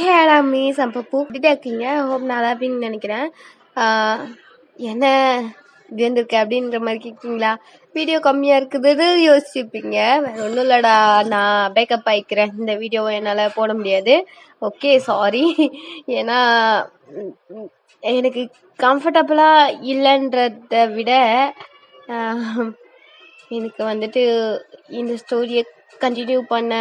ஏடா மீஸ் அப்பப்போ இப்படிதான் இருக்கீங்க. ஹோப் நல்லா இருப்பீங்கன்னு நினைக்கிறேன். என்ன இருந்திருக்க அப்படின்ற மாதிரி கேட்குறீங்களா? வீடியோ கம்மியாக இருக்குதுன்னு யோசிச்சுப்பீங்க. வேற ஒன்றும் இல்லைடா, நான் பேக்கப் ஆகிக்கிறேன். இந்த வீடியோவை என்னால் போட முடியாது. Okay, sorry. ஏன்னா எனக்கு கம்ஃபர்டபுளாக இல்லைன்றத விட எனக்கு வந்துட்டு இந்த ஸ்டோரியை கண்டினியூ பண்ண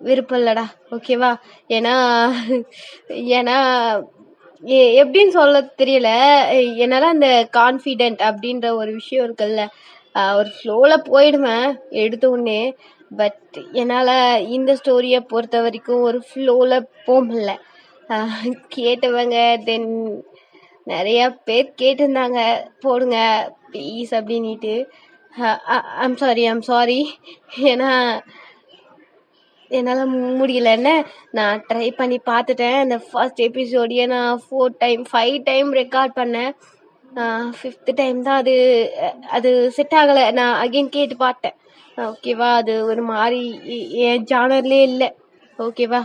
விருப்பம் இல்லடா. ஓகேவா? ஏன்னா ஏன்னா எப்படின்னு சொல்ல தெரியல. என்னால அந்த கான்ஃபிடென்ட் அப்படின்ற ஒரு விஷயம் இருக்குல்ல, ஒரு ஃப்ளோல போயிடுவேன் எடுத்த உடனே. பட் என்னால் இந்த ஸ்டோரியை பொறுத்த வரைக்கும் ஒரு ஃப்ளோல போக முடியல. கேட்டவங்க தென் நிறைய பேர் கேட்டிருந்தாங்க போடுங்க ப்ளீஸ் அப்படின்ட்டு. I'm sorry. ஏன்னா என்னால் முடியலன்னு நான் ட்ரை பண்ணி பார்த்துட்டேன். அந்த ஃபர்ஸ்ட் எபிசோடையே நான் 5 டைம் ரெக்கார்ட் பண்ணேன். 5th டைம் தான் அது செட் ஆகலை. நான் அகைன் கேட்டு பார்த்தேன். ஓகேவா? அது ஒரு மாதிரி என் ஜானர்லேயே இல்லை. ஓகேவா?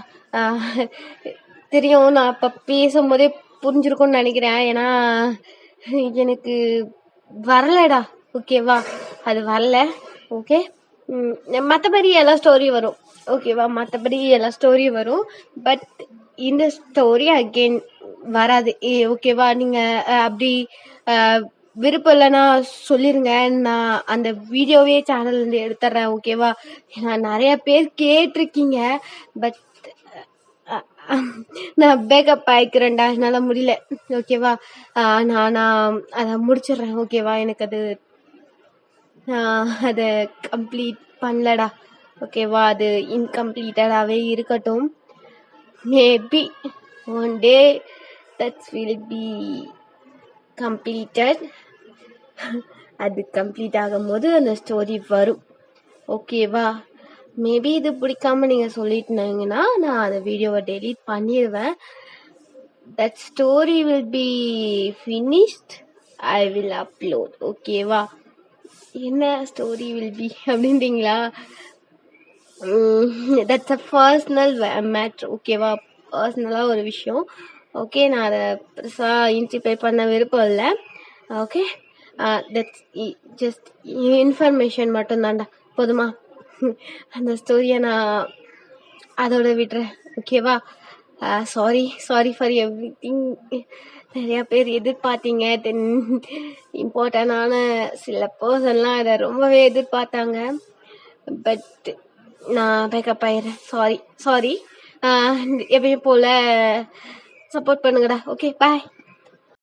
தெரியும், நான் இப்போ பேசும்போதே புரிஞ்சிருக்கும்னு நினைக்கிறேன். ஏன்னா எனக்கு வரலடா. ஓகேவா? அது வரல. ஓகே, மற்றபடி எல்லா ஸ்டோரி வரும். ஓகேவா? மற்றபடி எல்லா ஸ்டோரி வரும். பட் இந்த ஸ்டோரி அகெயின் வராது. ஓகேவா? நீங்கள் அப்படி விருப்பம் இல்லைன்னா சொல்லிருங்க. நான் அந்த வீடியோவே சேனல்லேருந்து எடுத்துட்றேன். ஓகேவா? நான் நிறைய பேர் கேட்டிருக்கீங்க. பட் நான் பேக்கப் ஆகிக்கிறேன்டா, என்னால் முடியல. ஓகேவா? நான் அதை முடிச்சிடுறேன். ஓகேவா? எனக்கு அதை கம்ப்ளீட் பண்ணலடா. ஓகேவா? அது இன்கம்ப்ளீட்டடாகவே இருக்கட்டும். Maybe one day that's will be completed. அது கம்ப்ளீட் ஆகும்போது அந்த ஸ்டோரி வரும். ஓகேவா? மேபி இது பிடிக்காம நீங்கள் சொல்லிட்டுனீங்கன்னா நான் அந்த வீடியோவை டெலீட் பண்ணிடுவேன். That story will be finished. I will upload. ஓகேவா? என்ன ஸ்டோரி வில் பி அப்படின்றீங்களா? That's a personal matter. ஓகேவா? பர்சனலாக ஒரு விஷயம். ஓகே, நான் அதை பெருசாக இன்டிஃபை பண்ண விருப்பம் இல்லை. ஓகே, தட்ஸ் ஜஸ்ட் இன்ஃபர்மேஷன் மட்டும்தான்டா. போதுமா? அந்த ஸ்டோரியை நான் அதோட விடுறேன். ஓகேவா? Sorry for everything. நிறையா பேர் எதிர்பார்த்தீங்க. தென் இம்பார்ட்டண்டான சில பர்சன்லாம் இதை ரொம்பவே எதிர்பார்த்தாங்க. பட் நான் பேக்கப் ஆயிடுறேன். சாரி. எப்பயும் போல் சப்போர்ட் பண்ணுங்கடா. ஓகே, பாய்.